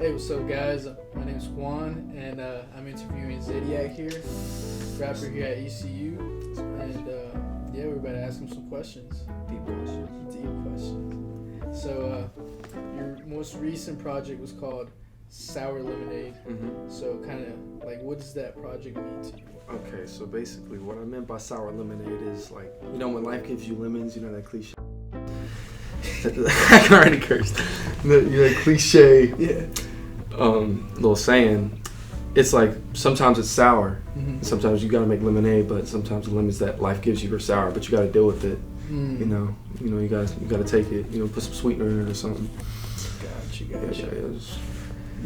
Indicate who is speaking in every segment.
Speaker 1: Hey, what's up, guys? My name's Juan, and I'm interviewing Zediac here, rapper here at ECU. And yeah, we're about to ask him some questions.
Speaker 2: Deep questions.
Speaker 1: Deep questions. So, your most recent project was called Sour Lemonade.
Speaker 2: Mm-hmm.
Speaker 1: So, kind of like, what does that project mean to you?
Speaker 2: Okay, so basically what I meant by sour lemonade is like, you know, when life gives you lemons, you know that cliche. I can already curse. That cliche, little saying. It's like sometimes it's sour.
Speaker 1: Mm-hmm.
Speaker 2: Sometimes you gotta make lemonade, but sometimes the lemons that life gives you are sour, but you gotta deal with it.
Speaker 1: Mm.
Speaker 2: You know, you gotta take it. You know, put some sweetener in it or something.
Speaker 1: Gotcha.
Speaker 2: Yeah, it was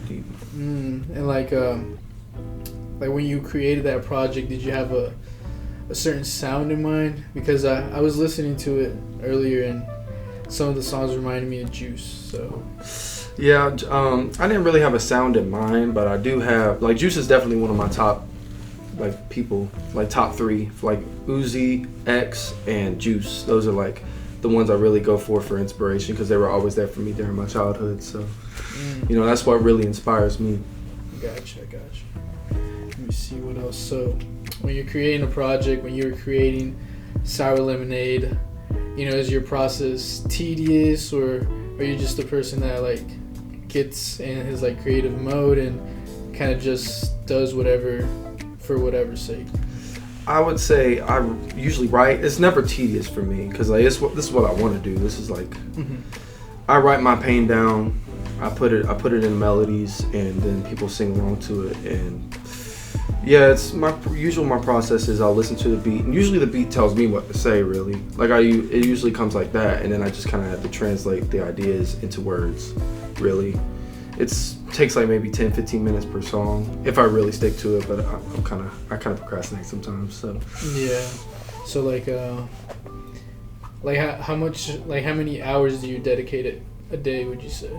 Speaker 2: deep.
Speaker 1: And like when you created that project, did you have a certain sound in mind? Because I was listening to it earlier, and some of the songs reminded me of Juice. So
Speaker 2: Yeah, I didn't really have a sound in mind, but I do have, like, Juice is definitely one of my top, like, people, like, top three, like, Uzi, X, and Juice. Those are, like, the ones I really go for inspiration, because they were always there for me during my childhood, so, you know, that's what really inspires me.
Speaker 1: Gotcha. Let me see what else. So, when you're creating a project, when you're creating Sour Lemonade, you know, is your process tedious, or are you just a person that, like, gets in his, like, creative mode and kind of just does whatever for whatever's sake?
Speaker 2: I would say I usually write. It's never tedious for me, because, like, this is what I want to do. This is, like, I write my pain down, I put it in melodies, and then people sing along to it, and yeah, it's my process is I'll listen to the beat, and usually the beat tells me what to say, really. Like, it usually comes like that, and then I just kind of have to translate the ideas into words, really. It takes like maybe 10-15 minutes per song if I really stick to it, but I kind of procrastinate sometimes. So
Speaker 1: yeah. So how many hours do you dedicate it a day, would you say?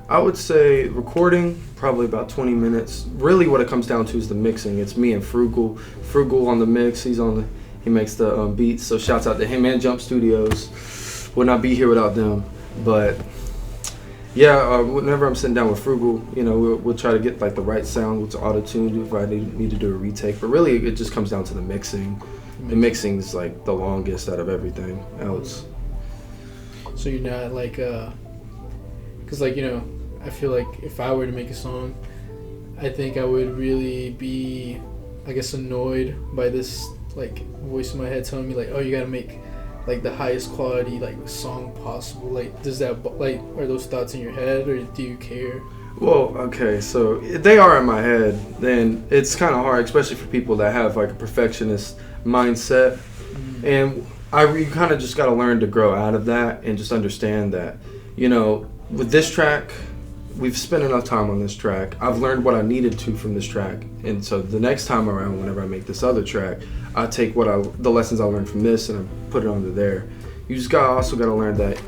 Speaker 2: I would say recording, probably about 20 minutes. Really what it comes down to is the mixing. It's me and Frugal. Frugal on the mix. He makes the beats. So shouts out to him and Jump Studios. Would not be here without them. But yeah, whenever I'm sitting down with Frugal, you know, we'll try to get like the right sound with the auto-tune if I need to do a retake. But really it just comes down to the mixing. The mixing is like the longest out of everything else.
Speaker 1: So you're not like because, like, you know, I feel like if I were to make a song, I think I would really be, I guess, annoyed by this, like, voice in my head telling me, like, oh, you gotta make, like, the highest quality, like, song possible. Like, does that, like, are those thoughts in your head, or do you care?
Speaker 2: Well, okay, so they are in my head. Then it's kind of hard, especially for people that have, like, a perfectionist mindset. And you kind of just got to learn to grow out of that and just understand that, you know, with this track, we've spent enough time on this track. I've learned what I needed to from this track, and so the next time around, whenever I make this other track, I take the lessons I learned from this and I put it onto there. You just also got to learn that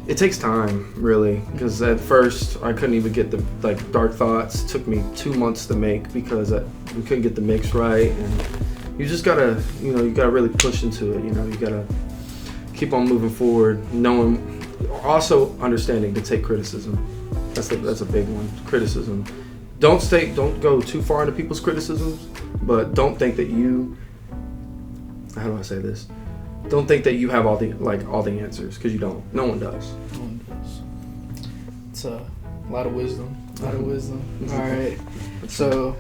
Speaker 2: it takes time, really, because at first I couldn't even get the, like, Dark Thoughts. It took me 2 months to make because we couldn't get the mix right, and you just gotta, you know, you gotta really push into it. You know, you gotta keep on moving forward, knowing. Also understanding to take criticism. That's a big one. Criticism. Don't go too far into people's criticisms, but don't think that how do I say this? Don't think that you have all the answers, because you don't. No one does.
Speaker 1: It's a lot of wisdom. All right. So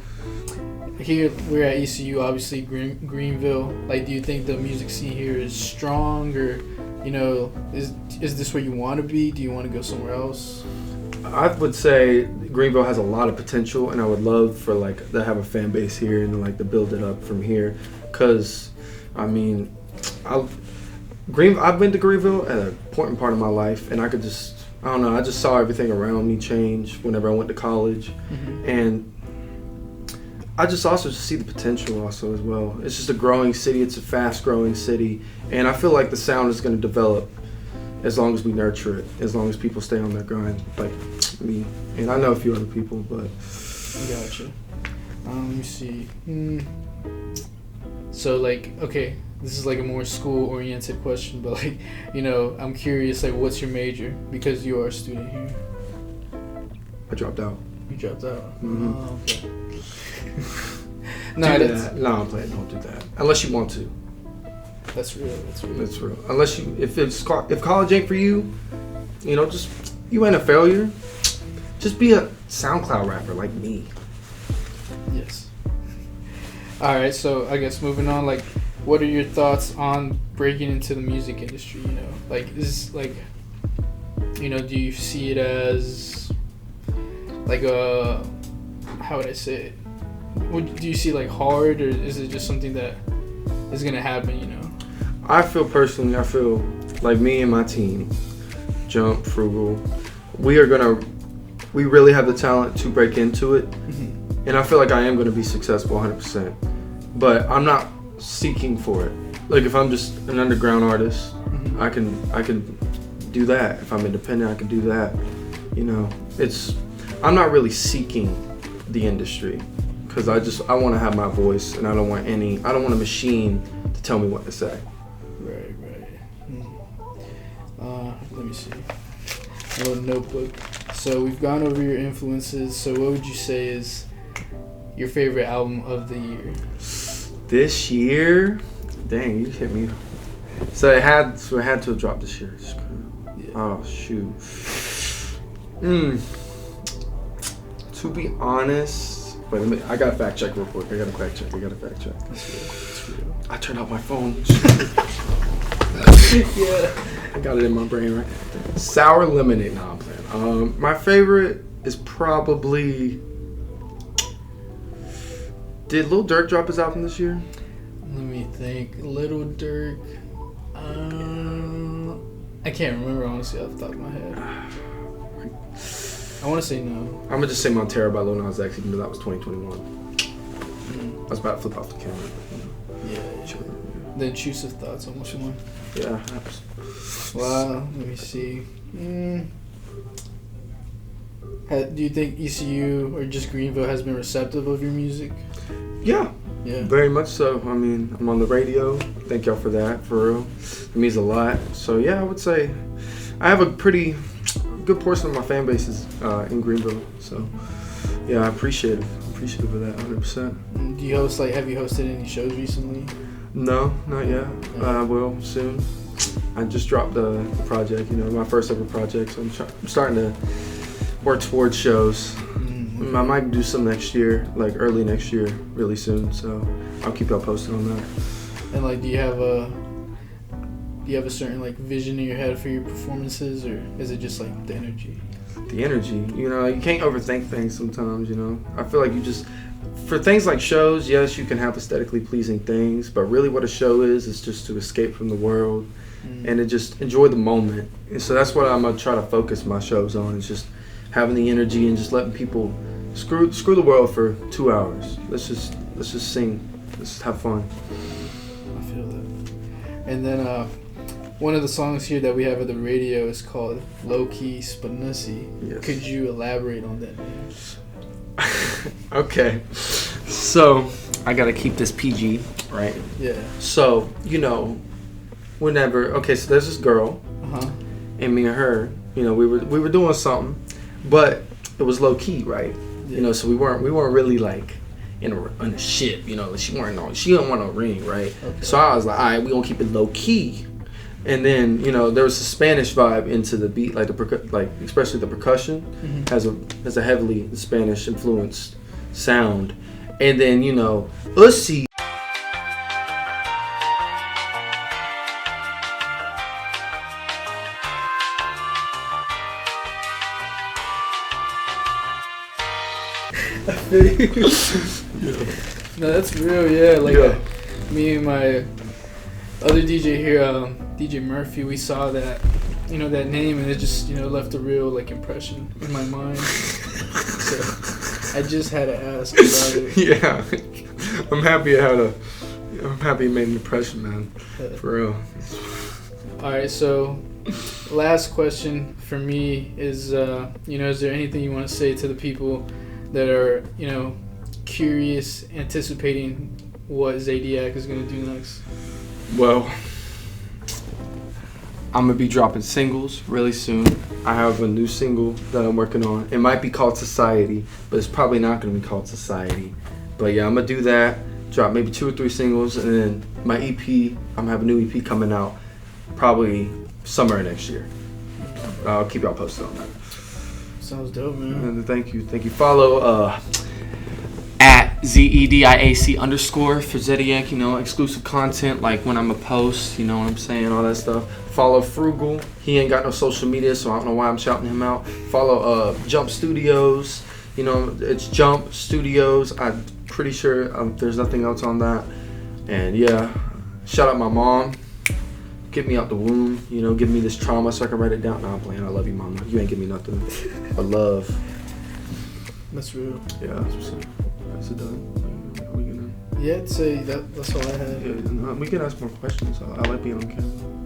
Speaker 1: here we're at ECU, obviously Greenville. Like, do you think the music scene here is strong, or, you know, is this where you want to be? Do you want to go somewhere else?
Speaker 2: I would say Greenville has a lot of potential, and I would love for, like, to have a fan base here and, like, to build it up from here. Cause I mean, I've been to Greenville at an important part of my life, and I just saw everything around me change whenever I went to college, and I just also see the potential also as well. It's just a growing city. It's a fast growing city, and I feel like the sound is going to develop as long as we nurture it, as long as people stay on their grind, like me. And I know a few other people, but.
Speaker 1: Gotcha. Let me see. So, like, okay, this is like a more school-oriented question, but, like, you know, I'm curious, like, what's your major? Because you are a student here.
Speaker 2: I dropped out.
Speaker 1: You dropped out.
Speaker 2: Mm-hmm.
Speaker 1: Oh, okay.
Speaker 2: No, I'm playing. Don't do that unless you want to.
Speaker 1: That's real.
Speaker 2: That's real. Unless if college ain't for you, just you ain't a failure. Just be a SoundCloud rapper like me.
Speaker 1: Yes. All right. So I guess moving on. Like, what are your thoughts on breaking into the music industry? Is like, do you see it as like a, how would I say it? Do you see like hard, or is it just something that is gonna happen?
Speaker 2: I feel like me and my team, Jump, Frugal, we really have the talent to break into it,
Speaker 1: mm-hmm.
Speaker 2: and I feel like I am gonna be successful 100%. But I'm not seeking for it. Like if I'm just an underground artist,
Speaker 1: mm-hmm.
Speaker 2: I can do that. If I'm independent, I can do that. I'm not really seeking the industry because I want to have my voice, and I don't want a machine to tell me what to say.
Speaker 1: Right. Let me see. A little notebook. So we've gone over your influences. So what would you say is your favorite album of the year?
Speaker 2: This year? Dang, you hit me. So it had to have dropped this year.
Speaker 1: Yeah.
Speaker 2: Oh shoot. To be honest, wait, I gotta fact check real quick. I gotta fact check.
Speaker 1: That's real.
Speaker 2: I turned off my phone.
Speaker 1: Yeah.
Speaker 2: I got it in my brain right. Sour lemonade. No, I'm playing. My favorite is probably. Did Lil Durk drop his album this year?
Speaker 1: Let me think. Lil Durk. I can't remember honestly off the top of my head. I want to say no.
Speaker 2: I'm gonna just say Montero by Lil Nas X, even though that was 2021. I was about to flip off the camera.
Speaker 1: Yeah. Sure. The intrusive thoughts on which one?
Speaker 2: Yeah.
Speaker 1: Wow. Let me see. Do you think ECU or just Greenville has been receptive of your music?
Speaker 2: Yeah.
Speaker 1: Yeah.
Speaker 2: Very much so. I mean, I'm on the radio. Thank y'all for that, for real. It means a lot. So yeah, I would say I have a pretty good portion of my fan base is in Greenville. So yeah, I appreciate it. I'm appreciative of that 100%.
Speaker 1: Do you host have you hosted any shows recently?
Speaker 2: No, not yet. I will soon. I just dropped the project, my first ever project. So I'm starting to work towards shows.
Speaker 1: Mm-hmm.
Speaker 2: I might do some next year, like early next year, really soon. So I'll keep y'all posted on that.
Speaker 1: And do you have a certain vision in your head for your performances, or is it just the energy?
Speaker 2: The energy, you can't overthink things sometimes. I feel like for things like shows, yes, you can have aesthetically pleasing things, but really what a show is just to escape from the world and to just enjoy the moment. And so that's what I'm gonna try to focus my shows on, is just having the energy and just letting people screw the world for 2 hours. Let's just sing. Let's just have fun.
Speaker 1: I feel that. And then one of the songs here that we have at the radio is called Low Key Spanussy.
Speaker 2: Yes. Could
Speaker 1: you elaborate on that name?
Speaker 2: Okay. So I gotta keep this PG, right?
Speaker 1: Yeah.
Speaker 2: So, whenever, so there's this girl, and me and her, we were doing something, but it was low key, right?
Speaker 1: Yeah.
Speaker 2: So we weren't really in a ship, she didn't want no ring, right?
Speaker 1: Okay.
Speaker 2: So I was like, all right, we gonna keep it low key. And then, there was a Spanish vibe into the beat, especially the percussion has a heavily Spanish influenced sound. And then, Ussy.
Speaker 1: No, that's real, yeah. Me and my other DJ here, DJ Murphy, we saw that, that name, and it just, left a real impression in my mind. So I just had to ask about it.
Speaker 2: Yeah, I'm happy it made an impression, man. For real.
Speaker 1: All right, so last question for me is, is there anything you want to say to the people that are, curious, anticipating what Zediac is going to do next?
Speaker 2: Well, I'm gonna be dropping singles really soon. I have a new single that I'm working on. It might be called Society, but it's probably not gonna be called Society. But yeah, I'm gonna do that. Drop maybe 2 or 3 singles, and then my EP. I'm gonna have a new EP coming out probably summer next year. I'll keep y'all posted on that.
Speaker 1: Sounds dope, man.
Speaker 2: And thank you. Follow at ZEDIAC_ for Zediac. You know, exclusive content like when I'm a post. You know what I'm saying, all that stuff. Follow Frugal. He ain't got no social media, so I don't know why I'm shouting him out. Follow Jump Studios. You know, it's Jump Studios. I'm pretty sure there's nothing else on that. And yeah, shout out my mom. Get me out the womb. You know, give me this trauma so I can write it down. Nah, I'm playing. I love you, mama. You ain't give me nothing but love.
Speaker 1: That's real.
Speaker 2: Yeah, that's what's up. Is it done? Are we gonna?
Speaker 1: Yeah, I'd say that's all I had.
Speaker 2: Yeah, we can ask more questions. I like being on camera.